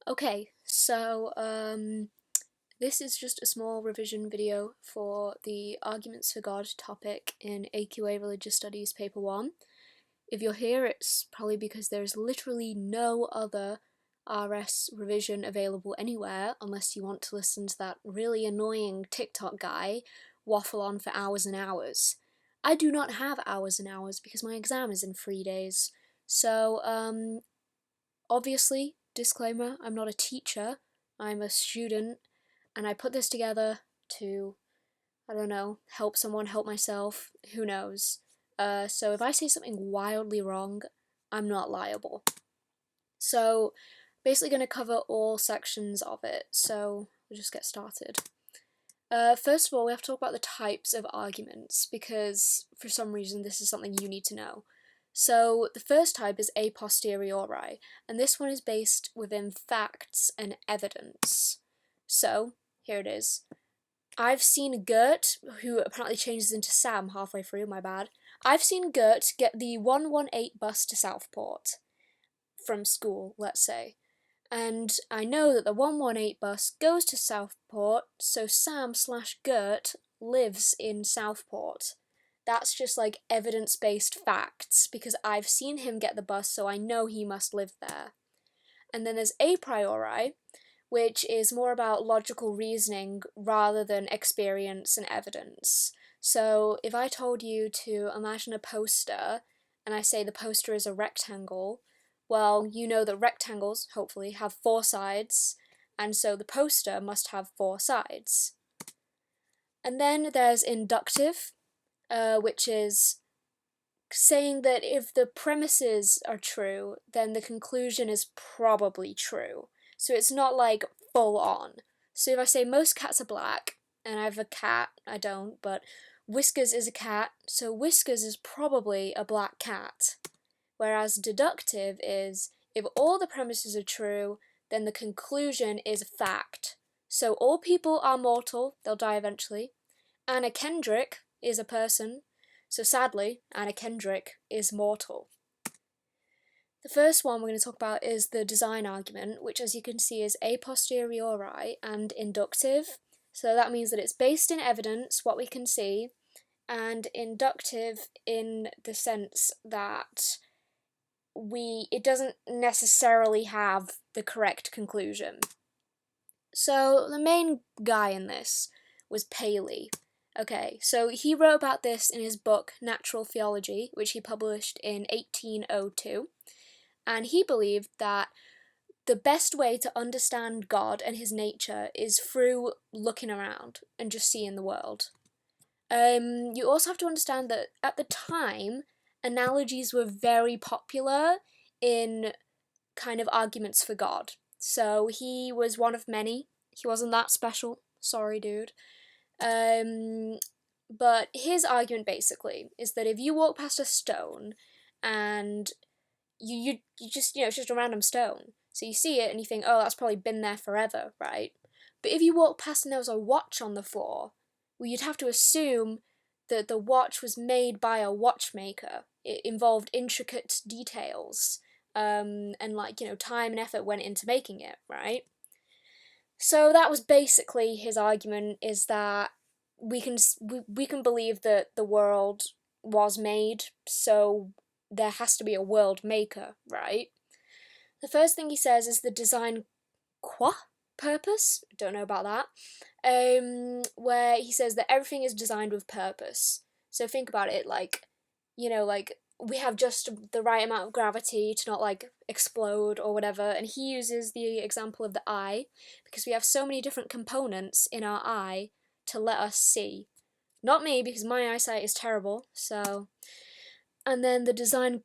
Okay, so this is just a small revision video for the Arguments for God topic in AQA Religious Studies Paper 1. If you're here, it's probably because there's literally no other RS revision available anywhere unless you want to listen to that really annoying TikTok guy waffle on for hours and hours. I do not have hours and hours because my exam is in 3 days. So, obviously, disclaimer, I'm not a teacher, I'm a student, and I put this together to, I don't know, help someone, help myself, who knows. So if I say something wildly wrong, I'm not liable. So, basically going to cover all sections of it, so we'll just get started. First of all, we have to talk about the types of arguments, because for some reason this is something you need to know. So the first type is a posteriori, and this one is based within facts and evidence. So, here it is. I've seen Gert, who apparently changes into Sam halfway through, my bad. I've seen Gert get the 118 bus to Southport from school, let's say. And I know that the 118 bus goes to Southport, so Sam/Gert lives in Southport. That's just like evidence-based facts, because I've seen him get the bus, so I know he must live there. And then there's a priori, which is more about logical reasoning rather than experience and evidence. So if I told you to imagine a poster, and I say the poster is a rectangle, well, you know that rectangles, hopefully, have 4 sides, and so the poster must have 4 sides. And then there's inductive, which is saying that if the premises are true, then the conclusion is probably true. So it's not like full on. So if I say most cats are black, and I have a cat, I don't, but Whiskers is a cat, so Whiskers is probably a black cat. Whereas deductive is, if all the premises are true, then the conclusion is a fact. So all people are mortal, they'll die eventually. Anna Kendrick is a person, so sadly, Anna Kendrick is mortal. The first one we're going to talk about is the design argument, which as you can see is a posteriori and inductive. So that means that it's based in evidence, what we can see, and inductive in the sense that it doesn't necessarily have the correct conclusion. So the main guy in this was Paley. Okay, so he wrote about this in his book Natural Theology, which he published in 1802, and he believed that the best way to understand God and his nature is through looking around and just seeing the world. You also have to understand that at the time, analogies were very popular in kind of arguments for God. So he was one of many. He wasn't that special. Sorry, dude. But his argument basically is that if you walk past a stone and you just, it's just a random stone. So you see it and you think, oh, that's probably been there forever, right? But if you walk past and there was a watch on the floor, well, you'd have to assume that the watch was made by a watchmaker. It involved intricate details, and time and effort went into making it, right? So that was basically his argument, is that we can believe that the world was made, so there has to be a world maker, right? The first thing he says is the design purpose. Don't know about that. Where he says that everything is designed with purpose. So think about it, like we have just the right amount of gravity to not explode or whatever, and he uses the example of the eye because we have so many different components in our eye to let us see. Not me, because my eyesight is terrible, so. And then the design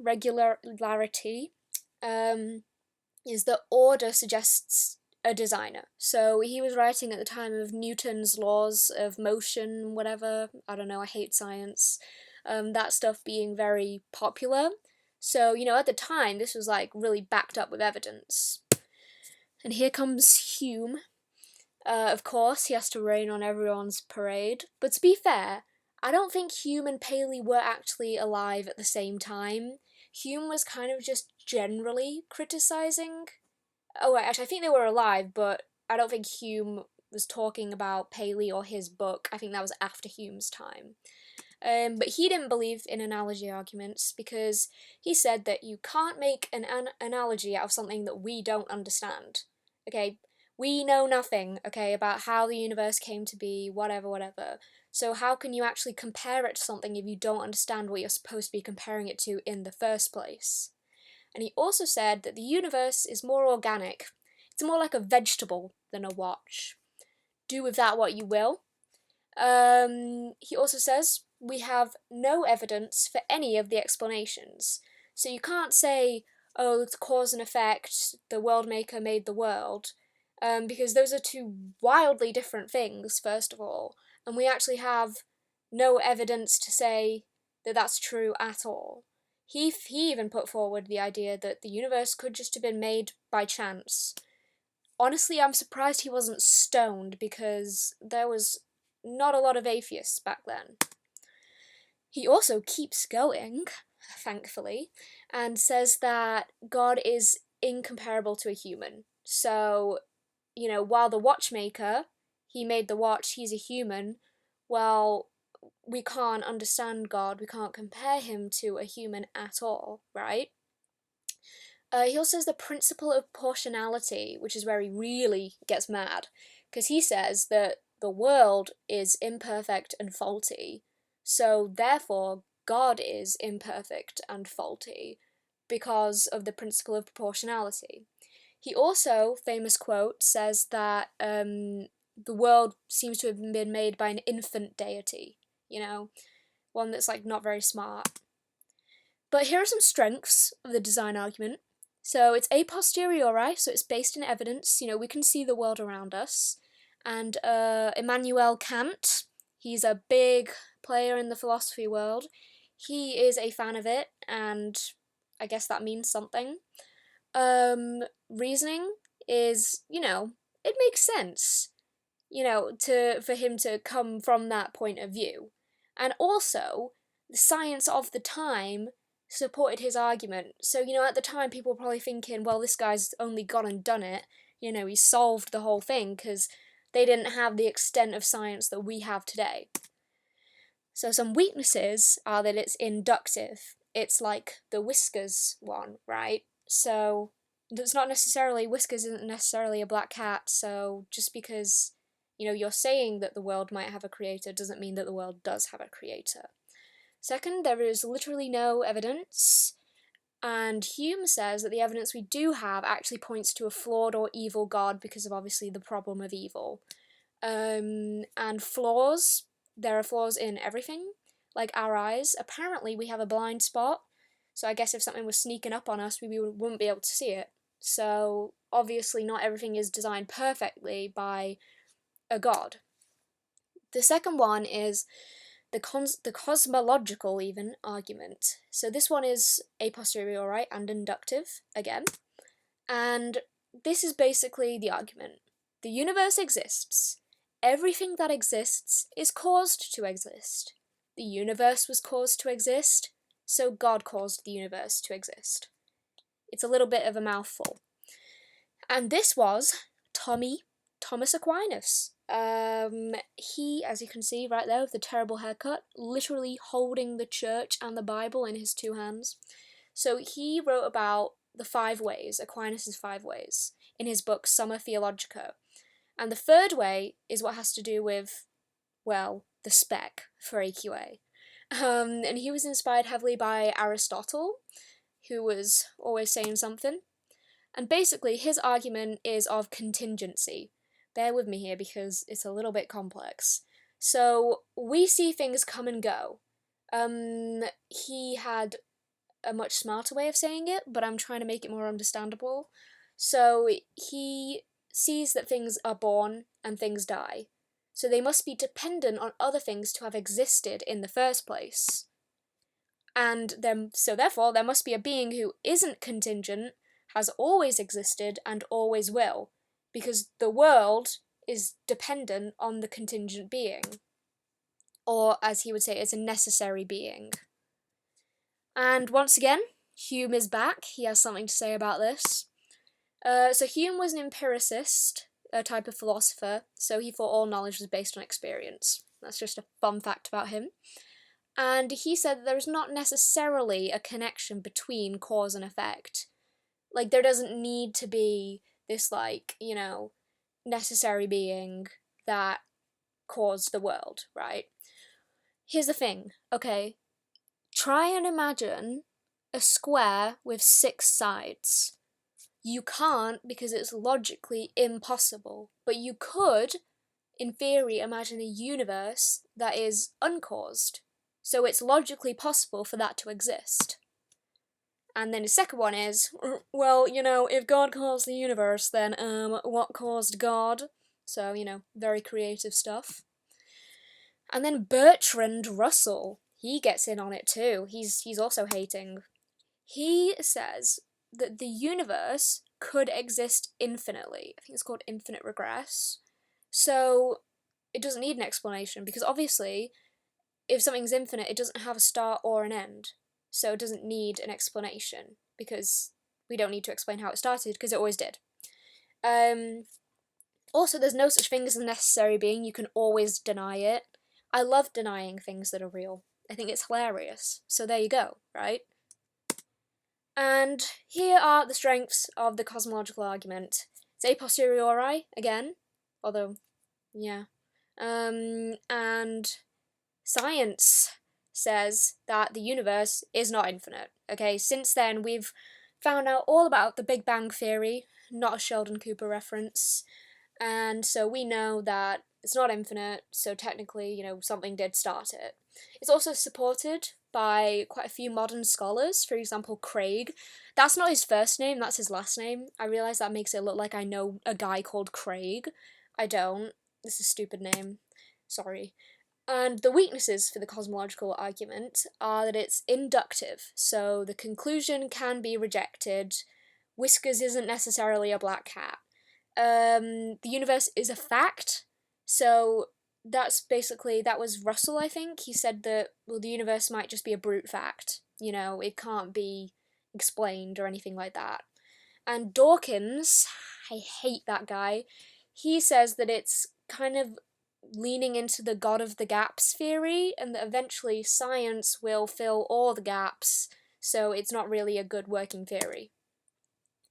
regularity is that order suggests a designer. So he was writing at the time of Newton's laws of motion, whatever. I don't know, I hate science. That stuff being very popular. So, at the time, this was really backed up with evidence. And here comes Hume. Of course, he has to rain on everyone's parade. But to be fair, I don't think Hume and Paley were actually alive at the same time. Hume was kind of just generally criticising Oh, wait, actually, I think they were alive, but I don't think Hume was talking about Paley or his book. I think that was after Hume's time. But he didn't believe in analogy arguments because he said that you can't make an analogy out of something that we don't understand. Okay, we know nothing, okay, about how the universe came to be, whatever, whatever. So how can you actually compare it to something if you don't understand what you're supposed to be comparing it to in the first place? And he also said that the universe is more organic. It's more like a vegetable than a watch. Do with that what you will. He also says we have no evidence for any of the explanations. So you can't say, oh, it's cause and effect, the world maker made the world, because those are two wildly different things, first of all, and we actually have no evidence to say that that's true at all. He even put forward the idea that the universe could just have been made by chance. Honestly, I'm surprised he wasn't stoned because there was not a lot of atheists back then. He also keeps going, thankfully, and says that God is incomparable to a human. So, while the watchmaker, he made the watch, he's a human, well, we can't understand God, we can't compare him to a human at all, right? He also says the principle of proportionality, which is where he really gets mad, because he says that the world is imperfect and faulty, so therefore God is imperfect and faulty because of the principle of proportionality. He also, famous quote, says that the world seems to have been made by an infant deity, one that's like not very smart. But here are some strengths of the design argument. So it's a posteriori, so it's based in evidence. We can see the world around us. And Immanuel Kant, he's a big player in the philosophy world. He is a fan of it, and I guess that means something. Reasoning is, it makes sense, for him to come from that point of view. And also, the science of the time supported his argument. So, at the time, people were probably thinking, well, this guy's only gone and done it. He solved the whole thing, because they didn't have the extent of science that we have today. So, some weaknesses are that it's inductive. It's like the whiskers one, right? So, it's not necessarily, whiskers isn't necessarily a black cat, so just because, you're saying that the world might have a creator doesn't mean that the world does have a creator. Second, there is literally no evidence, and Hume says that the evidence we do have actually points to a flawed or evil God because of obviously the problem of evil. And flaws, there are flaws in everything, like our eyes. Apparently we have a blind spot, so I guess if something was sneaking up on us, we wouldn't be able to see it. So obviously not everything is designed perfectly by a God. The second one is the cosmological even argument. So this one is a posteriori and inductive again. And this is basically the argument. The universe exists. Everything that exists is caused to exist. The universe was caused to exist, so God caused the universe to exist. It's a little bit of a mouthful. And this was Thomas Aquinas. He, as you can see right there with the terrible haircut, literally holding the church and the Bible in his two hands. So he wrote about the 5 ways, Aquinas' 5 ways, in his book Summa Theologica. And the third way is what has to do with, well, the spec for AQA. And he was inspired heavily by Aristotle, who was always saying something. And basically, his argument is of contingency. Bear with me here because it's a little bit complex. So, we see things come and go. He had a much smarter way of saying it, but I'm trying to make it more understandable. So, he sees that things are born and things die. So, they must be dependent on other things to have existed in the first place. And therefore, there must be a being who isn't contingent, has always existed, and always will, because the world is dependent on the contingent being. Or, as he would say, it's a necessary being. And once again, Hume is back. He has something to say about this. So Hume was an empiricist, a type of philosopher, so he thought all knowledge was based on experience. That's just a fun fact about him. And he said that there's not necessarily a connection between cause and effect. Like, there doesn't need to be this, like, necessary being that caused the world, right? Here's the thing, okay? Try and imagine a square with 6 sides. You can't because it's logically impossible, but you could, in theory, imagine a universe that is uncaused. So it's logically possible for that to exist. And then the second one is, well, if God caused the universe, then what caused God? So, very creative stuff. And then Bertrand Russell, he gets in on it too. He's also hating. He says that the universe could exist infinitely. I think it's called infinite regress. So it doesn't need an explanation, because obviously, if something's infinite, it doesn't have a start or an end. So it doesn't need an explanation, because we don't need to explain how it started, because it always did. Also, there's no such thing as a necessary being. You can always deny it. I love denying things that are real. I think it's hilarious. So there you go, right? And here are the strengths of the cosmological argument. It's a posteriori, again, although, yeah. And science says that the universe is not infinite. Okay, since then we've found out all about the Big Bang Theory, not a Sheldon Cooper reference, and so we know that it's not infinite, so technically, something did start it. It's also supported by quite a few modern scholars, for example, Craig. That's not his first name, that's his last name. I realise that makes it look like I know a guy called Craig. I don't. It's a stupid name. Sorry. And the weaknesses for the cosmological argument are that it's inductive, so the conclusion can be rejected. Whiskers isn't necessarily a black cat. The universe is a fact, so that was Russell, I think. He said that, well, the universe might just be a brute fact. It can't be explained or anything like that. And Dawkins, I hate that guy, he says that it's kind of leaning into the God of the gaps theory, and that eventually science will fill all the gaps, so it's not really a good working theory.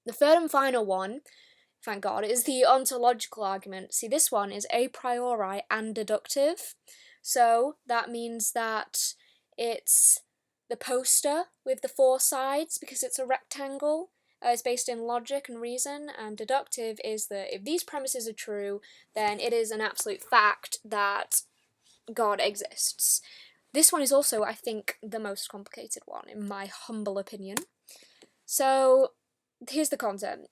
The third and final one, thank God, is the ontological argument. See, this one is a priori and deductive, so that means that it's the poster with the 4 sides, because it's a rectangle. It's based in logic and reason, and deductive is that if these premises are true, then it is an absolute fact that God exists. This one is also, I think, the most complicated one, in my humble opinion. So, here's the concept.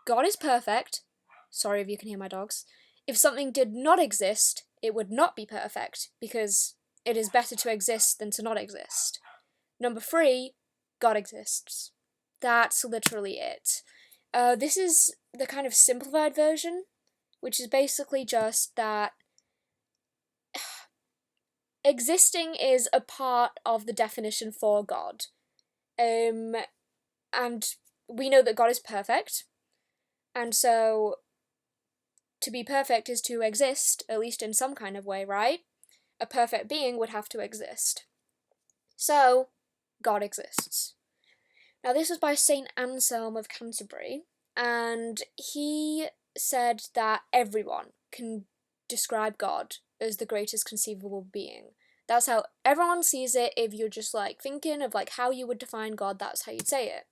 God is perfect. Sorry if you can hear my dogs. If something did not exist, it would not be perfect, because it is better to exist than to not exist. Number 3, God exists. That's literally it. This is the kind of simplified version, which is basically just that existing is a part of the definition for God. And we know that God is perfect, and so to be perfect is to exist, at least in some kind of way, right? A perfect being would have to exist. So, God exists. Now, this was by St. Anselm of Canterbury, and he said that everyone can describe God as the greatest conceivable being. That's how everyone sees it. If you're just thinking of how you would define God, that's how you'd say it.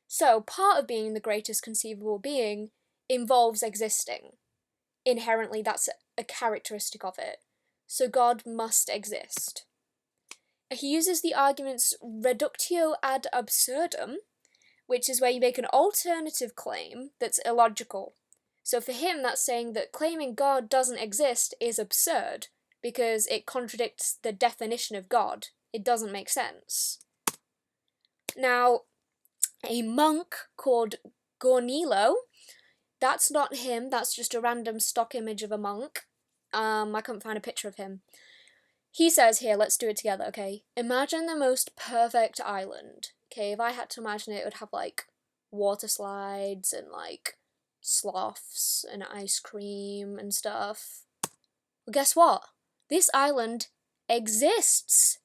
So, part of being the greatest conceivable being involves existing. Inherently, that's a characteristic of it. So, God must exist. He uses the argument's reductio ad absurdum, which is where you make an alternative claim that's illogical. So for him, that's saying that claiming God doesn't exist is absurd, because it contradicts the definition of God. It doesn't make sense. Now, a monk called Gornilo, that's not him, that's just a random stock image of a monk. I couldn't find a picture of him. He says here, let's do it together, okay? Imagine the most perfect island. Okay, if I had to imagine it, it would have water slides and like sloths and ice cream and stuff. Well, guess what? This island exists.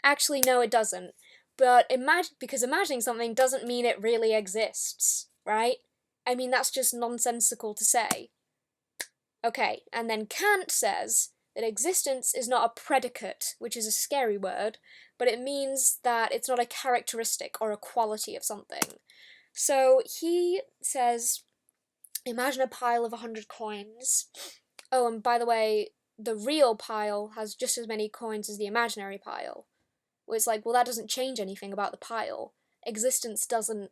Actually, no, it doesn't. But because imagining something doesn't mean it really exists, right? I mean, that's just nonsensical to say. Okay, and then Kant says that existence is not a predicate, which is a scary word, but it means that it's not a characteristic or a quality of something. So he says, imagine a pile of 100 coins. Oh, and by the way, the real pile has just as many coins as the imaginary pile. It's like, well, that doesn't change anything about the pile. Existence doesn't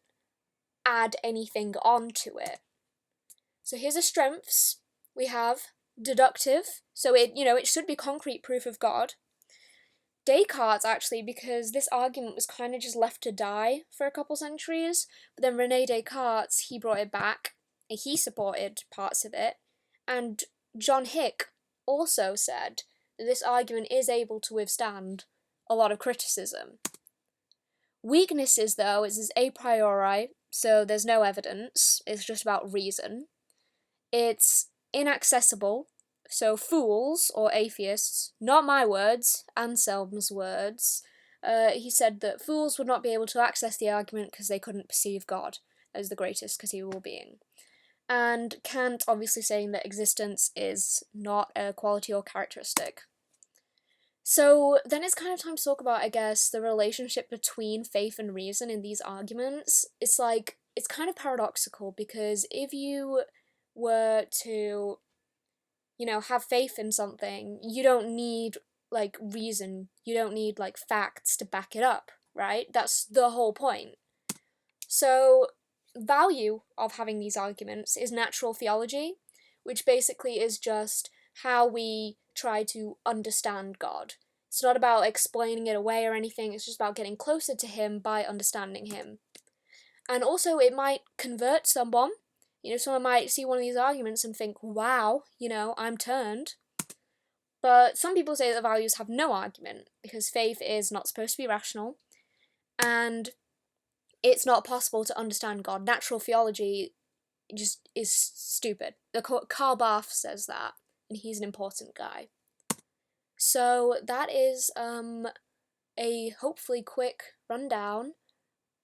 add anything onto it. So here's the strengths. We have deductive, so it should be concrete proof of God. Descartes, actually, because this argument was kind of just left to die for a couple centuries, but then René Descartes, he brought it back, and he supported parts of it, and John Hick also said that this argument is able to withstand a lot of criticism. Weaknesses, though, is a priori, so there's no evidence, it's just about reason. It's inaccessible, so fools, or atheists, not my words, Anselm's words, he said that fools would not be able to access the argument because they couldn't perceive God as the greatest conceivable being. And Kant obviously saying that existence is not a quality or characteristic. So then it's kind of time to talk about, I guess, the relationship between faith and reason in these arguments. It's kind of paradoxical, because if you were to, have faith in something, you don't need, like, reason, you don't need, like, facts to back it up, right? That's the whole point. So, value of having these arguments is natural theology, which basically is just how we try to understand God. It's not about explaining it away or anything, it's just about getting closer to him by understanding him. And also, it might convert someone. Someone might see one of these arguments and think, wow, I'm turned. But some people say that the values have no argument, because faith is not supposed to be rational, and it's not possible to understand God. Natural theology just is stupid. Karl Barth says that, and he's an important guy. So that is a hopefully quick rundown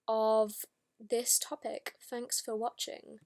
of this topic. Thanks for watching.